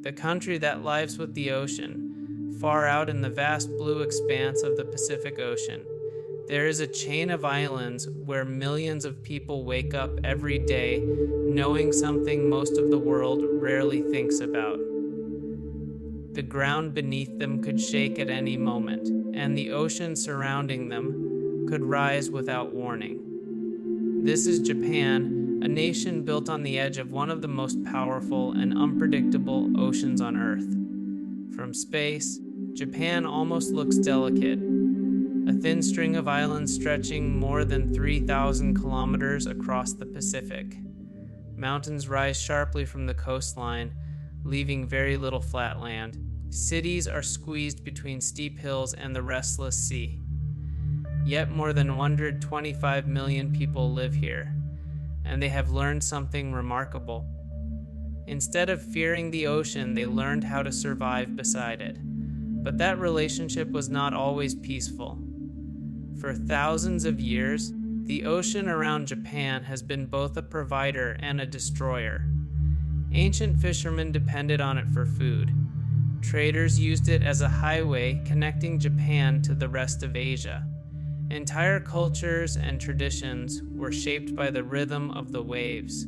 the country that lives with the ocean, far out in the vast blue expanse of the Pacific Ocean. There is a chain of islands where millions of people wake up every day knowing something most of the world rarely thinks about. The ground beneath them could shake at any moment, and the ocean surrounding them could rise without warning. This is Japan, a nation built on the edge of one of the most powerful and unpredictable oceans on Earth. From space, Japan almost looks delicate, a thin string of islands stretching more than 3,000 kilometers across the Pacific. Mountains rise sharply from the coastline, leaving very little flat land. Cities are squeezed between steep hills and the restless sea. Yet more than 125 million people live here, and they have learned something remarkable. Instead of fearing the ocean, they learned how to survive beside it. But that relationship was not always peaceful. For thousands of years, the ocean around Japan has been both a provider and a destroyer. Ancient fishermen depended on it for food. Traders used it as a highway connecting Japan to the rest of Asia. Entire cultures and traditions were shaped by the rhythm of the waves.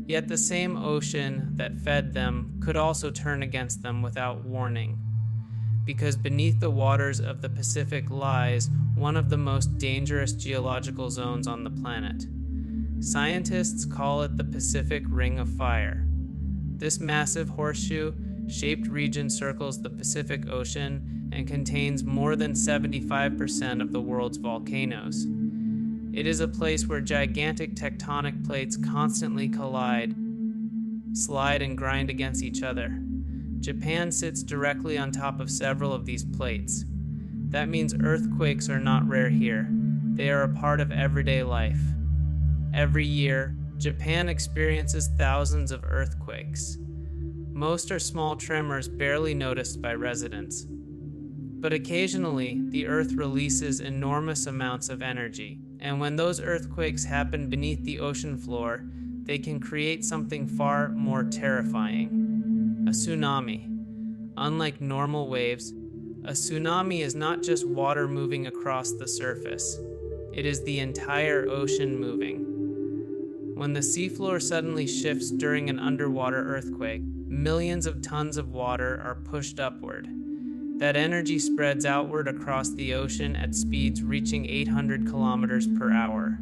Yet the same ocean that fed them could also turn against them without warning. Because beneath the waters of the Pacific lies one of the most dangerous geological zones on the planet. Scientists call it the Pacific Ring of Fire. This massive horseshoe-shaped region circles the Pacific Ocean and contains more than 75% of the world's volcanoes. It is a place where gigantic tectonic plates constantly collide, slide, and grind against each other. Japan sits directly on top of several of these plates. That means earthquakes are not rare here. They are a part of everyday life. Every year, Japan experiences thousands of earthquakes. Most are small tremors barely noticed by residents. But occasionally, the earth releases enormous amounts of energy, and when those earthquakes happen beneath the ocean floor, they can create something far more terrifying: a tsunami. Unlike normal waves, a tsunami is not just water moving across the surface. It is the entire ocean moving. When the seafloor suddenly shifts during an underwater earthquake, millions of tons of water are pushed upward. That energy spreads outward across the ocean at speeds reaching 800 kilometers per hour.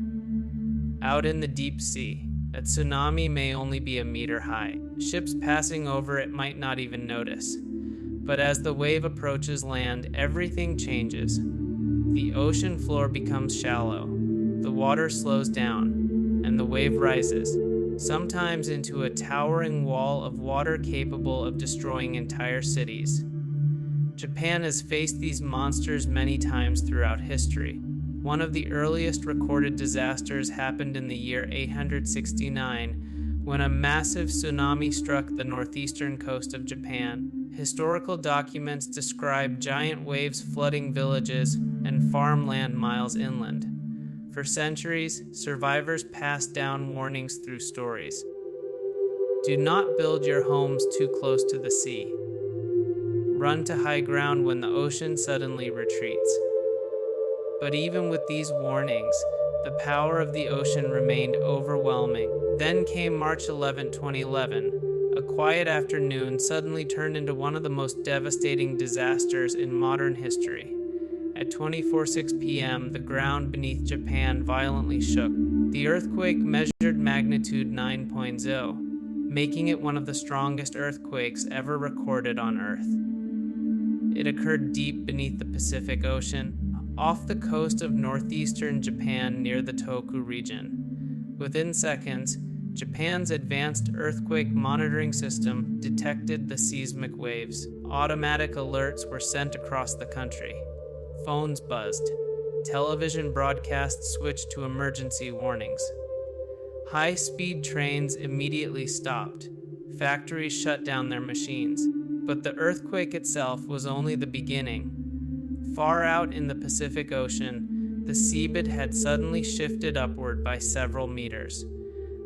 Out in the deep sea, a tsunami may only be a meter high. Ships passing over it might not even notice. But as the wave approaches land, everything changes. The ocean floor becomes shallow, the water slows down, and the wave rises, sometimes into a towering wall of water capable of destroying entire cities. Japan has faced these monsters many times throughout history. One of the earliest recorded disasters happened in the year 869, when a massive tsunami struck the northeastern coast of Japan. Historical documents describe giant waves flooding villages and farmland miles inland. For centuries, survivors passed down warnings through stories. Do not build your homes too close to the sea. Run to high ground when the ocean suddenly retreats. But even with these warnings, the power of the ocean remained overwhelming. Then came March 11, 2011. A quiet afternoon suddenly turned into one of the most devastating disasters in modern history. At 24:06 p.m., the ground beneath Japan violently shook. The earthquake measured magnitude 9.0, making it one of the strongest earthquakes ever recorded on Earth. It occurred deep beneath the Pacific Ocean, off the coast of northeastern Japan near the Tōhoku region. Within seconds, Japan's advanced earthquake monitoring system detected the seismic waves. Automatic alerts were sent across the country. Phones buzzed. Television broadcasts switched to emergency warnings. High-speed trains immediately stopped. Factories shut down their machines. But the earthquake itself was only the beginning. Far out in the Pacific Ocean, the seabed had suddenly shifted upward by several meters.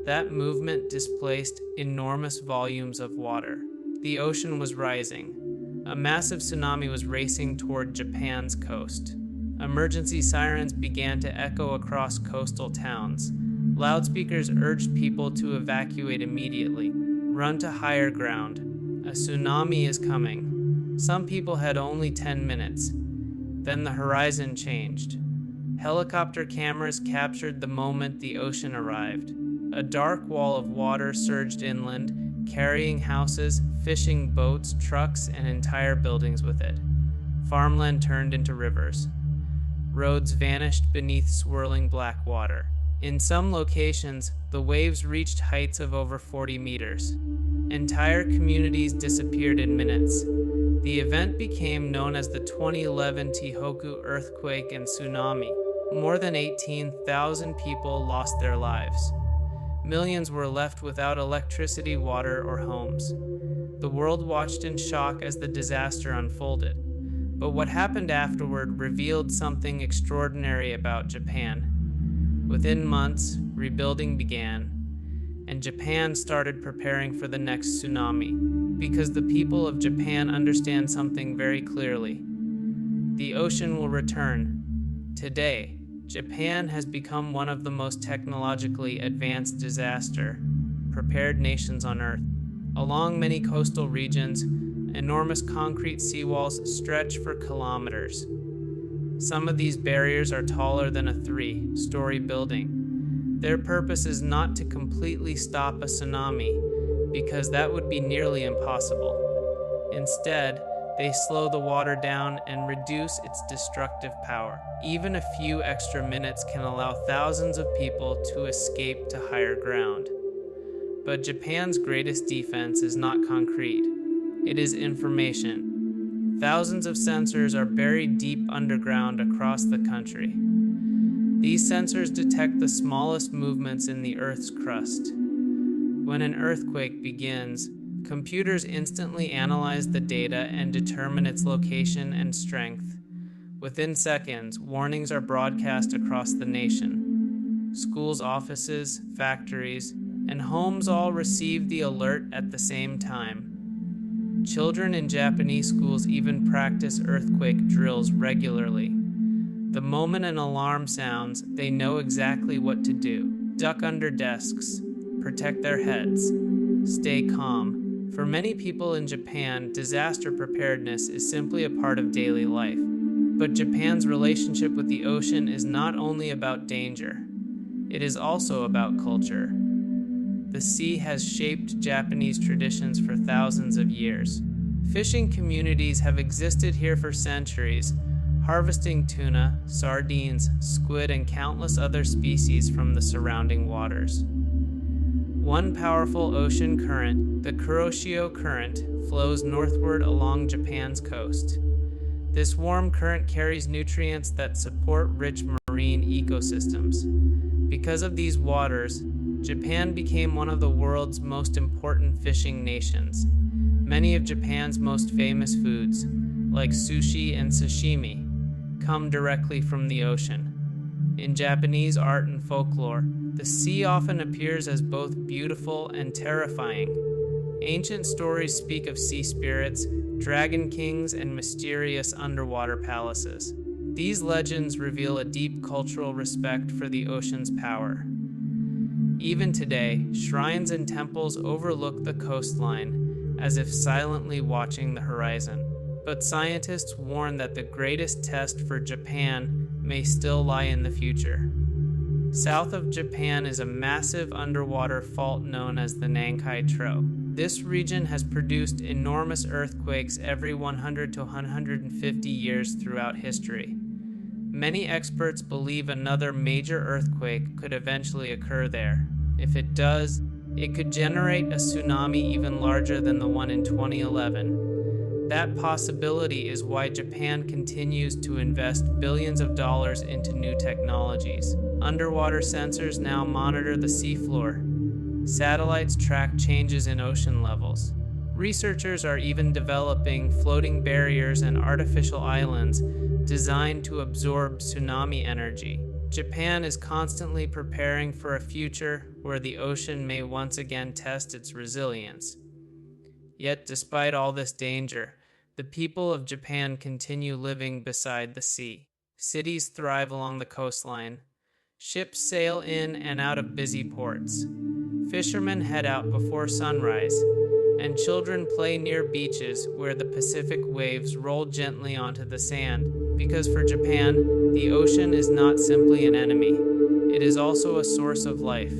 That movement displaced enormous volumes of water. the ocean was rising. A massive tsunami was racing toward Japan's coast. Emergency sirens began to echo across coastal towns. Loudspeakers urged people to evacuate immediately. Run to higher ground. A tsunami is coming. Some people had only 10 minutes. Then the horizon changed. Helicopter cameras captured the moment the ocean arrived. A dark wall of water surged inland, carrying houses, fishing boats, trucks, and entire buildings with it. Farmland turned into rivers. Roads vanished beneath swirling black water. In some locations, the waves reached heights of over 40 meters. Entire communities disappeared in minutes. The event became known as the 2011 Tōhoku Earthquake and Tsunami. More than 18,000 people lost their lives. Millions were left without electricity, water, or homes. The world watched in shock as the disaster unfolded. But what happened afterward revealed something extraordinary about Japan. Within months, rebuilding began, and Japan started preparing for the next tsunami, because the people of Japan understand something very clearly. The ocean will return. Today, Japan has become one of the most technologically advanced disaster-prepared nations on Earth. Along many coastal regions, enormous concrete seawalls stretch for kilometers. Some of these barriers are taller than a 3-story building. Their purpose is not to completely stop a tsunami, because that would be nearly impossible. Instead, they slow the water down and reduce its destructive power. Even a few extra minutes can allow thousands of people to escape to higher ground. But Japan's greatest defense is not concrete. It is information. Thousands of sensors are buried deep underground across the country. These sensors detect the smallest movements in the Earth's crust. When an earthquake begins, computers instantly analyze the data and determine its location and strength. Within seconds, warnings are broadcast across the nation. Schools, offices, factories, and homes all receive the alert at the same time. Children in Japanese schools even practice earthquake drills regularly. The moment an alarm sounds, they know exactly what to do. Duck under desks, protect their heads, stay calm. For many people in Japan, disaster preparedness is simply a part of daily life. But Japan's relationship with the ocean is not only about danger, it is also about culture. The sea has shaped Japanese traditions for thousands of years. Fishing communities have existed here for centuries, harvesting tuna, sardines, squid, and countless other species from the surrounding waters. One powerful ocean current, the Kuroshio Current, flows northward along Japan's coast. This warm current carries nutrients that support rich marine ecosystems. Because of these waters, Japan became one of the world's most important fishing nations. Many of Japan's most famous foods, like sushi and sashimi, come directly from the ocean. In Japanese art and folklore, the sea often appears as both beautiful and terrifying. Ancient stories speak of sea spirits, dragon kings, and mysterious underwater palaces. These legends reveal a deep cultural respect for the ocean's power. Even today, shrines and temples overlook the coastline, as if silently watching the horizon. But scientists warn that the greatest test for Japan may still lie in the future. South of Japan is a massive underwater fault known as the Nankai-Tro. This region has produced enormous earthquakes every 100 to 150 years throughout history. Many experts believe another major earthquake could eventually occur there. If it does, it could generate a tsunami even larger than the one in 2011. That possibility is why Japan continues to invest billions of dollars into new technologies. Underwater sensors now monitor the seafloor. Satellites track changes in ocean levels. Researchers are even developing floating barriers and artificial islands designed to absorb tsunami energy. Japan is constantly preparing for a future where the ocean may once again test its resilience. Yet, despite all this danger, the people of Japan continue living beside the sea. Cities thrive along the coastline. Ships sail in and out of busy ports. Fishermen head out before sunrise, and children play near beaches where the Pacific waves roll gently onto the sand. Because for Japan, the ocean is not simply an enemy. It is also a source of life,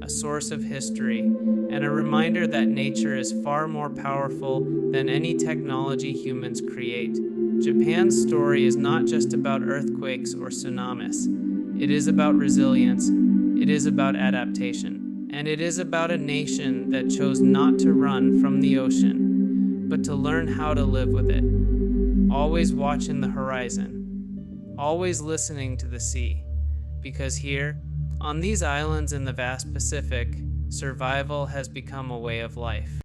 a source of history, and a reminder that nature is far more powerful than any technology humans create. Japan's story is not just about earthquakes or tsunamis. It is about resilience, it is about adaptation, and it is about a nation that chose not to run from the ocean, but to learn how to live with it. Always watching the horizon, always listening to the sea, because here, on these islands in the vast Pacific, survival has become a way of life.